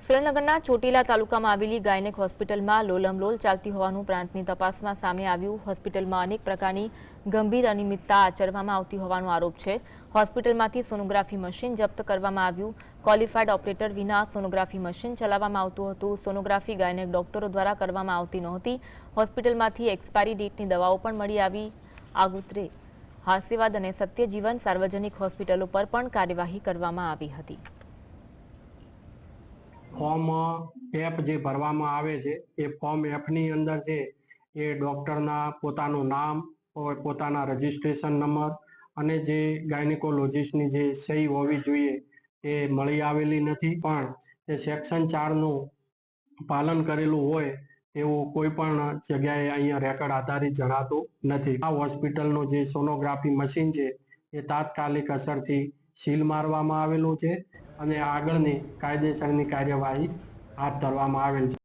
સુરેન્દ્રનગરના ચોટીલા તાલુકામાં આવેલી ગાયનેક હોસ્પિટલમાં લોલમલોલ ચાલતી હોવાનું પ્રાંતની તપાસમાં સામે આવ્યું। હોસ્પિટલમાં અનેક પ્રકારની ગંભીર અનિયમિતતા આચરવામાં આવતી હોવાનો આરોપ છે। હોસ્પિટલમાંથી સોનોગ્રાફી મશીન જપ્ત કરવામાં આવ્યું। ક્વોલિફાઈડ ઓપરેટર વિના સોનોગ્રાફી મશીન ચલાવવામાં આવતું હતું। સોનોગ્રાફી ગાયનેક ડોક્ટરો દ્વારા કરવામાં આવતી નહોતી। હોસ્પિટલમાંથી એક્સપાયરી ડેટની દવાઓ પણ મળી આવી। આગોતરે હાસ્યવાદ અને સત્યજીવન સાર્વજનિક હોસ્પિટલો પર પણ કાર્યવાહી કરવામાં આવી હતી। ફોર્મ એપ જે ભરવામાં આવે છે એ ફોર્મ એપની અંદર છે એ ડૉક્ટરના પોતાનું નામ, પોતાના રજિસ્ટ્રેશન નંબર અને જે ગાયનેકોલોજીસ્ટની જે સહી હોવી જોઈએ તે મળી આવેલી નથી। પણ તે સેક્શન 4નું પાલન કરેલું હોય તેવું કોઈ પણ જગ્યાએ અહીંયા રેકર્ડ આધારિત જણાતું નથી। આ હોસ્પિટલનું જે સોનોગ્રાફી મશીન છે એ તાત્કાલિક અસરથી સીલ મારવામાં આવેલું છે અને આગળની કાયદેસરની કાર્યવાહી હાથ ધરવામાં આવેલ છે।